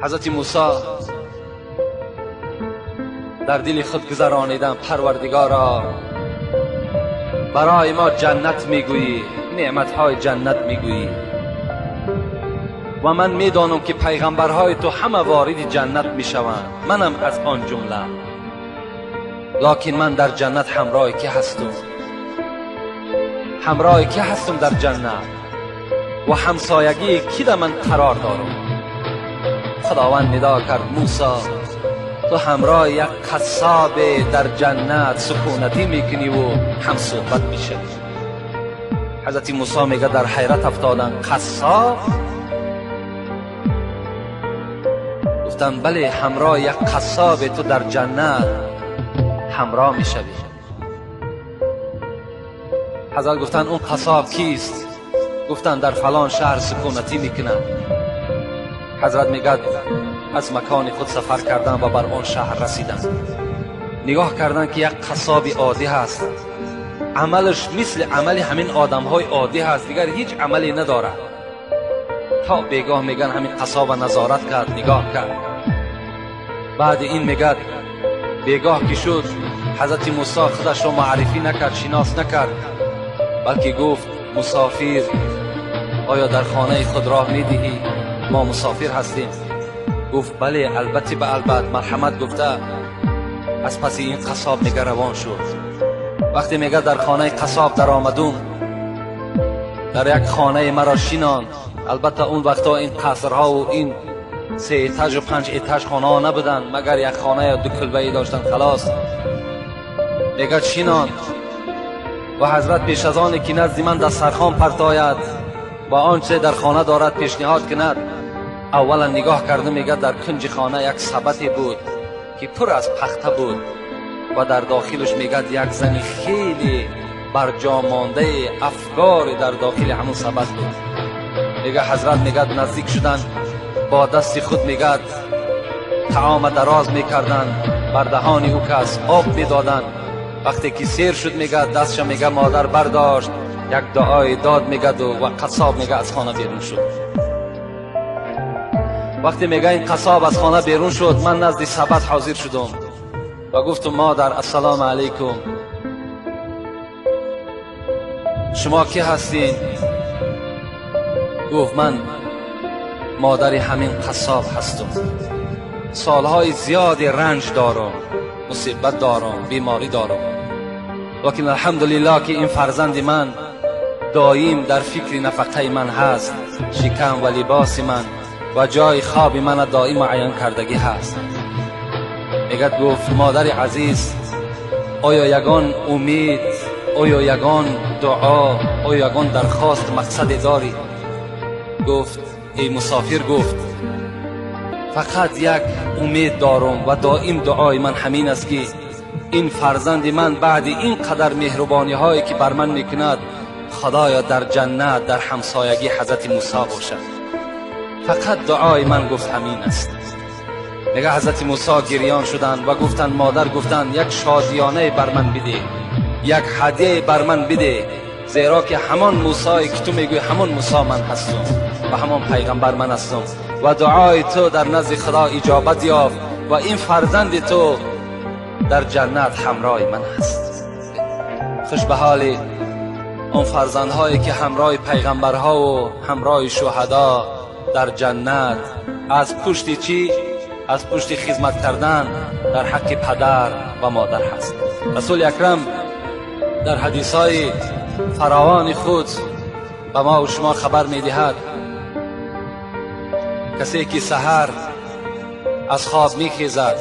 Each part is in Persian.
حضرت موسی در دل خود گذرانیدن پروردگارا برای ما جنت میگویی، نعمتهای جنت میگویی و من میدانم که پیغمبرهای تو همه وارد جنت میشوند، منم از آن جمله. لکن من در جنت همراه کی هستم؟ همراه کی هستم در جنت و همسایگی کی در من قرار دارم؟ خداوند ندا کرد موسی تو همراه یک قصاب در جنت سکونتی میکنی و هم صحبت میشه. حضرت موسی میگه در حیرت افتادن قصاب؟ گفتن بله همراه یک قصاب تو در جنت همراه میشوی. حضرت گفتن اون قصاب کیست؟ گفتن در فلان شهر سکونتی میکنن. حضرت میگه از مکان خود سفر کردن و بر آن شهر رسیدن. نگاه کردن که یک قصاب عادی هست، عملش مثل عمل همین آدم های عادی هست، دیگر هیچ عملی نداره. تا بگاه میگن همین قصاب نظارت کرد، نگاه کرد. بعد این میگه بگاه که شد حضرت موسی خودش رو معرفی نکرد، شناس نکرد، بلکه گفت مسافر آیا در خانه خود راه میدهی؟ ما مسافر هستیم. گفت بله البته به البته مرحمت گفته. از پس این قصاب میگه روان شد. وقتی میگه در خانه قصاب در آمدم، در یک خانه مرا شیناند. البته اون وقتا این قصرها و این 3 ایتاژ و 5 ایتاژ خانه ها نبودن، مگر یک خانه یا 2 کلبه‌ای داشتن خلاص. میگه شیناند و حضرت پیش از آن که نزد من دسترخوان پرتاید و آنچه در خانه دارد پیشنهاد کند، اولا نگاه کرده میگه در کنج خانه یک سبدی بود که پر از پخته بود و در داخلش میگه یک زن خیلی برجا مانده افکار در داخل همون سبد بود. میگه حضرت میگه نزدیک شدن، با دست خود میگه طعام دراز میکردن، بر دهان او کس آب میدادن. وقتی که سیر شد میگه دستش میگه مادر برداشت، یک دعای داد میگه و قصاب میگه از خانه بیرون شد. وقتی میگه این قصاب از خانه بیرون شد، من نزد سبد حاضر شدم و گفتم مادر السلام علیکم، شما کی هستین؟ گفت من مادر همین قصاب هستم، سالهای زیادی رنج دارم، مصیبت دارم، بیماری دارم، لیکن الحمدلله که این فرزند من دایم در فکر نفقه من هست، شکم و لباس من و جای خواب من دائم عیان کردگی هست. میگه گفت مادر عزیز آیا یگان امید، آیا یگان دعا، آیا یگان درخواست مقصد داری؟ گفت ای مسافر، گفت فقط یک امید دارم و دائم دعای من همین است که این فرزند من بعد این قدر مهربانی هایی که بر من میکند خدایا در جنت در همسایگی حضرت موسی باشد. فقط دعای من گفت همین است. میگه حضرت موسی گریان شدن و گفتن مادر، گفتن یک شادیانه بر من بده، یک هدیه بر من بده، زیرا که همان موسی که تو میگوی همان موسی من هستم و همان پیغمبر من هستم و دعای تو در نزد خدا اجابت یافت و این فرزند تو در جنت همراه من هست. خوش به حال اون فرزندهایی که همراه پیغمبرها و همراه شهدا در جنت از پشت چی؟ از پشت خدمت کردن در حق پدر و مادر هست. رسول اکرم در حدیثهای فراوان خود به ما و شما خبر میدهد کسی که سحر از خواب میخیزد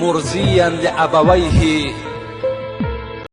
مرضیا لابویه